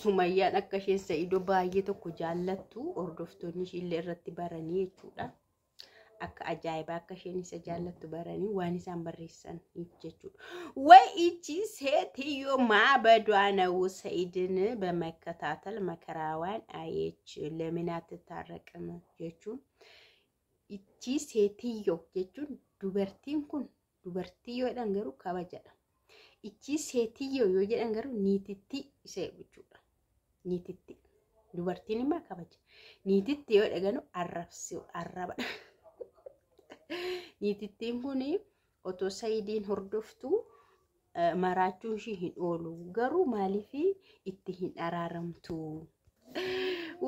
Sumayyaan akka isheen Sa'iidoo baay'ee tokko jaallattu hordoftoonni ishee irratti baranii jechuudha. Akka ajaa'ibaa akka isheen isa jaallattu baranii waan isaan barreessan jechuudha. ወይ እቺ ሴትዮ ማበዷ ነው ሰኢድን በመከታተል መከራዋን አየች ለምን አትታረቅም jechuun ichi ሴትዮ jechuun dubartiin kun dubartii yoo jedhan garuu kabajadha. Ichi ሴትዮ yoo jedhan garuu niititti isa jechuudha. Niititti dubartiin immoo kabaja. Niititti yoo jedhan arrabadha. Niitittiin kun otoo Sa'iidiin hordoftu maraachuun ishee hin oolu garuu maaliif itti hin araaramtu?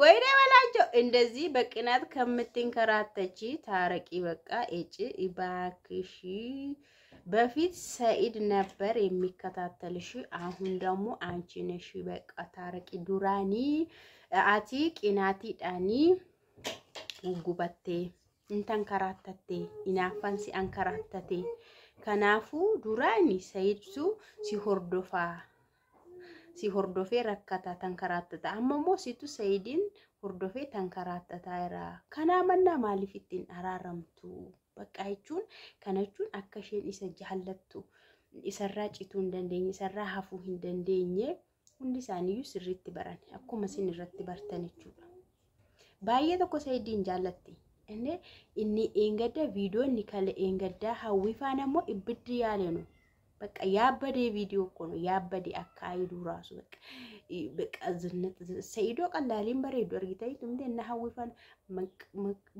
ወይኔ በላቸው እንደዚህ በቅናት ከምትንከራተቺ ታረቂ በቃ እጪ እባክሽ በፊት ሰኢድ ነበር የሚከታተልሽ አሁን ደግሞ አንቺ ነሽ በቃ ታረቂ ዱራኒ አቲ ቅናቲ ዳኒ ጉጉበቴ እንተንከራተቴ ኢናፋንሲ አንከራተቴ ከናፉ ዱራኒ ሰኢድሱ ሲሆርዶፌ ረከታ ተንከራተታ አመሞ ሲቱ ሰኢድን ሆርዶፌ ተንከራተታ ይራ ከናመና ማሊፊቲን አራረምቱ በቃ ይቹን ከነቹን አከሽን ይሰጃለቱ ይሰራጭቱ እንደንደኝ ይሰራ ሀፉ እንደንደኝ ሁንዲሳኒዩ ስሪት በራን አኩመ ሲንረት በርተንቹ ባየ ተኮ ሰኢድን ጃለቲ እኔ እንገደ ቪዲዮ ንከለ እንገዳ ሀዊፋነሞ ይብድ ያለ ነው በቃ ያበደ ቪዲዮ እኮ ነው ያበደ አካይዱ ራሱ በቃ ዝነት ሰኢዶ ቀላሊን በሬዶ አርጊታይቱ እንደና ሀዊፋን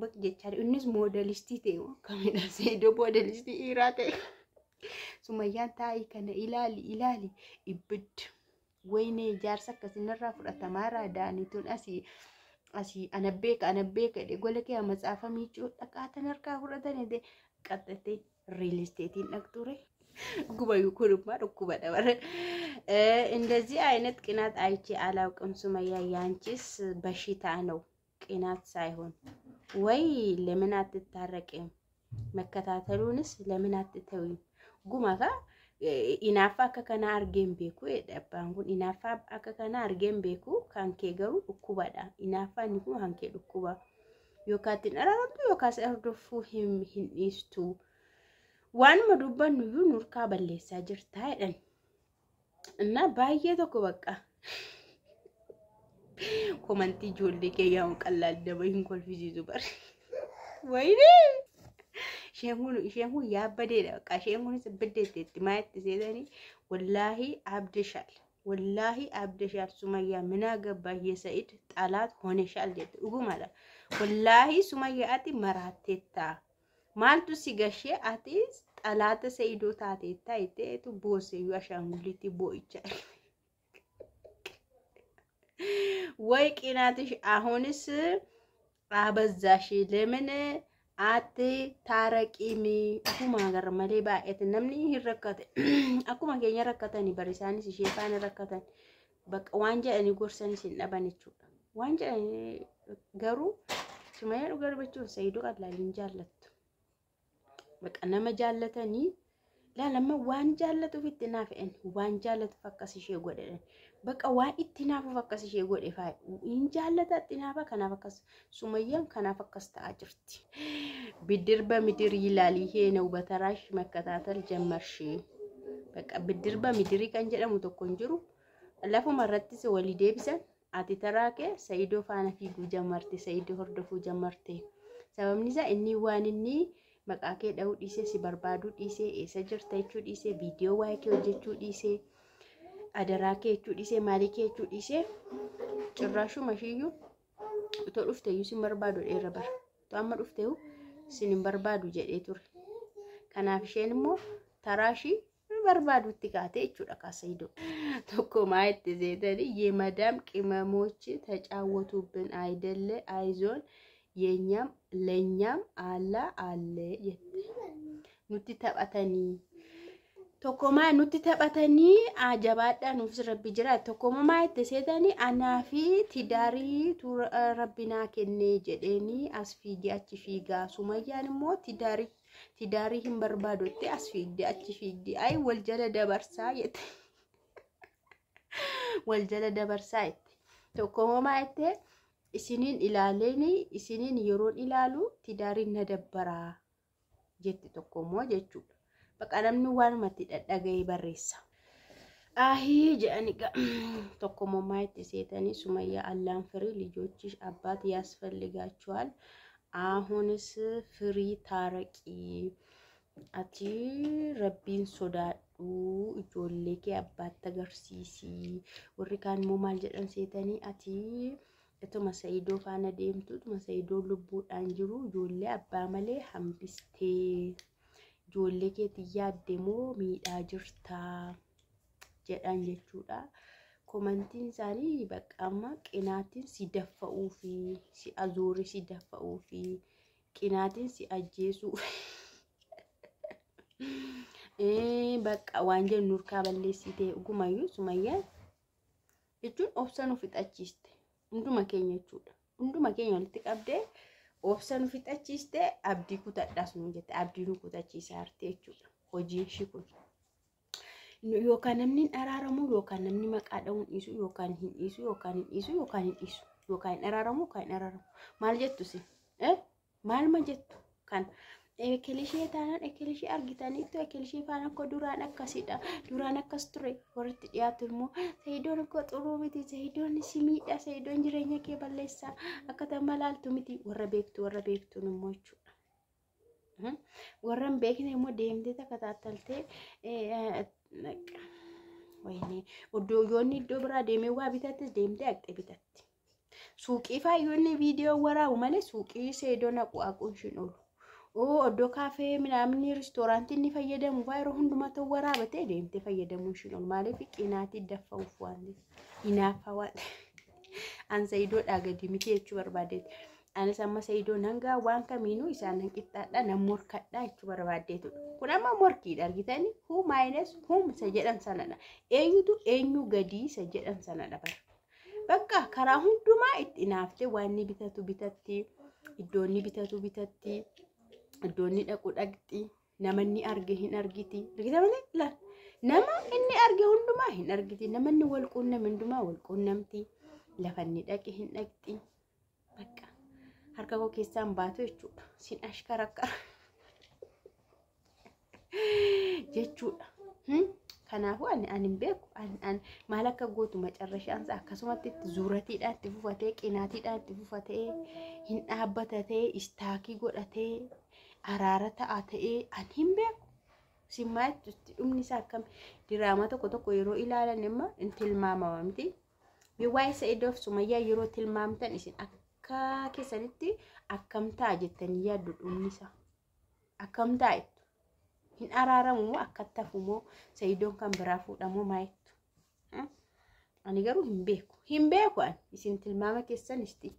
በቅጀቻሪ እንስ ሞዴሊስቲ ተው ከመዳ ሰኢዶ ሞዴሊስቲ ኢራቴ ሱመያን ታይ ከነ ኢላሊ ይብድ ወይኔ ጃርሳ ከሲነራ ፍራተማራ ዳኒቱን asi anabbeeka de goleke amatsafa miicu dhaqaatan harkaa fudhatan ede qaxxate real estate dhaqture ጉባዩ ኩርማ ዱኩባ ደበረ እንደዚህ አይነት ቅናት አይቼ አላውቅም። ሱመያ ያንቺስ በሽታ ነው ቅናት ሳይሆን ወይ ለምን አትታረቂም? መከታተሉንስ ለምን አትተውም? ጉማካ ኢናፋ ከከና አርጌም ቤኩ የደባንጉን ኢናፋ አከከና አርጌም ቤኩ ካንኬ ገሩ ዱኩባዳ ኢናፋ ንኩ ሃንኬ ዱኩባ ዮካቲን አራራቱ ዮካስ አርዶፉ ሂንኢስቱ ዋን መዱባን ዩ ኑርካ በለሳ ጅርታ አይደን እና ባየ ተኮ በቃ ኮመንቲ ጆልዴ ከያው ቀላል ደበይን ኮልፊዚ ዙበር ወይኔ ሸሙ ያበደ በቃ ሸሙን ስብደት ማየት ዘደኒ ወላሂ አብደሻል ሱመያ ምን አገባህ የሰኢድ ጣላት ሆነሻል ጀት ugu ማለት ወላሂ ሱመያ አቲ መራቴታ ማልቱ ሲገሽ አቲ ጣላት ሰኢዶ ታቴታ ይቴቱ ቦሴዩ አሻንጉሊቲ ቦይቻ ወይ ቅናትሽ አሁንስ አበዛሽ ለምን አት ታረቂሚ አኩማ ጋር መሌባ እት ነምኒ ይረከተ አኩማ ገኛ ረከተኒ በሪሳኒ ሲሼፋን ረከተን በቃ ዋንጀ እኒ ጎርሰኒ ሲነባንቹ ዋንጀ ገሩ ሱመያ ገርበቹ ሰኢዶ ቀላል እንጃለት በቃ ነመጃለተኒ ለለማ ዋንጃለቱ ፍትናፈን ዋንጃለቱ ፈከስሽ ጎደለን በቃ ዋን ኢትናፈ ፈከስሽ ጎደ ፋይ እንጃለታ ኢትናፈ ከናፈከስ ሱመያን ከናፈከስ ታጅርቲ ብድር በምድር ይላል ይሄ ነው በተራሽ መከታተል ጀመርሽ በቃ ብድር በምድር ከንጀደሙ ተኮንጅሩ ለፉ መረጥስ ወሊዴ ቢሰን አቲ ተራከ ሰኢዶ ፋና ፊጉ ጀመርቴ ሰኢዶ ሆርዶፉ ጀመርቴ ሰበምኒዛ እኒ ዋንኒ መቃኬ ዳው ዲሴ ሲበርባዱ ዲሴ ኤሰጀርታይቹ ዲሴ ቪዲዮ ዋይኬ ወጀቹ ዲሴ አደራኬ ቹ ዲሴ ማሊኬ ቹ ዲሴ ጭራሹ መሽዩ ተዱፍተዩ ሲበርባዱ ኤረበር ታማ ዱፍተዩ ሲንበርባዱ ጀዴ ቱር ከናፍሼንሞ ተራሺ በርባዱ ትካቴ እቹ ደካ ሰኢዶ ተኮ ማይት ዘደሪ የመዳም ቅመሞች ተጫወቱብን አይደለ አይዞን የኛም ለኛም አለ ኑቲ ተባተኒ ተኮማ ኑቲ ተባተኒ አጀባዳ ኑፍስ ረቢ ጅራ ተኮማ ማይት ዘደኒ አናፊ ትዳሪ ረቢና ከኔ ጀዴኒ አስፊጊ አቺ ፊጋ ሱመያን ሞ ትዳሪ ህም በርባዶቴ አስፊጊ አቺ ፊጊ አይ ወልጀለ ደበርሳ የት wal jala dabarsaa itti tokko homaa itti isiniin ilaaleni isiniin yeroon ilaalu tidaariin na dabbaraa jetti tokko immoo jechuudha. Bakka namni waanumatti dhadhaga'ee barreessa. Ahii jedhaniga tokko mommaa itti seetanii Sumayyaa allaan firii ልጆችሽ አባት ያስፈልጋቸዋል አሁንስ ፍሪ ታረቂ አቲ ረቢን ሶዳዱ ijoollee kee abbaatti agarsiisi warri kaan immoo maal jedhan seetanii ati ituma Saidoo faana deemtu ituma Saidoo lubbuudhaan jiru ijoollee abbaa malee hambistee ijoollee keetti yaadde moo miidhaa jirtaa jedhan jechuudha. Komantiin isaanii bakka amma qinaatiin si daffa'uu fi si azuuri si daffa'uu fi qinaatiin si ajjeesuu bakka waan jennu nurkaa balleessitee dhugumayyuu Sumayyaan jechuun obsa nu fixachiiste hunduma keenya jechuudha. Hunduma keenya walitti qabdee obsa nu fixachiiste abdii kutadhaas nu jette abdii nu kutachiisaa jirti jechuudha. Hojiin ishii kun yookaan namni araaramu yookaan namni maqaa dha'uun dhiisu yookaan hin dhiisu yookaan hin dhiisu yookaan hin dhiisu yookaan araaramu yookaan araaramu maal jettu si maal ma jettu kan ekilishee taanaan ekilishee argitaniitu ekilishee faana ko duraan akkasidha duraan akkas ture waritti dhiyaatu immoo Saidoon ko xuruu miti Saidoon si miidha Saidoon jireenya kee balleessaa akka tamalaaltu miti warra beektuun immoo jechuudha. Warra hin beekne immoo deemtee takataataltee wayne oddooyoonni iddoo biraa deemee waa bitatte deemtee haqxe bitatti. Suuqii faayyoonni viidiyoo waraabu malee suuqii Saidoo naqu aquun shin oolu. Oddoo kaafee midhaamni reestooraantii inni fayyadamu yeroo hundumaa ta'u waraabatee deemtee fayyadamuun shin oolu maaliif qinaatii daffa'uuf waan hinaafa waan an Saidoodhaa gadi miti jechuu barbaadeeti. Anis amma Saidoo nangaa waan kamiinuu isaan hanqixxaadha nan morkadha jechuu barbaadeetu. Kun amma morkiidha argitanii huu maayines hum isa jedhan sanadha. Eenyutu eenyu gadii isa jedhan sanadha bara. Bakka karaa hundumaa itti naaftee waan inni bitatu bitatti iddoonni bitatu bitatti iddoonni dhaqu dhaqxi namanni arge hin argiti. Argitamanii ilaal nama inni arge hundumaa hin argiti namanni wal quunname hundumaa wal quunnamti lafanni dhaqe hin dhaqxi bakka. Harka koo keessaan baatu jechuudha. Sin ashkarakkara jechuudha. Kanaafuu ani hin beeku maal akka gootu macarrashaan akkasumatti itti zuuratiidhaan itti fufatee qinaatiidhaan itti fufatee hin dhaabbatatee istaakii godhatee araara ta'a ta'ee ani hin beeku. Simmaa itti dhumni isaa akkam diraamaa tokko yeroo ilaalan immoo hin tilmaamama miti. Waa'ee Saidoof Sumayyaa yeroo tilmaamtan isin akka keessanitti akkam ta'a jettanii yaaddu dhumni isaa akkam ta'a hin araaramu moo akka tafu moo Saidoon kan biraa fuudhamu maayettu ani garuu hin beeku ani isin tilmaama keessan isti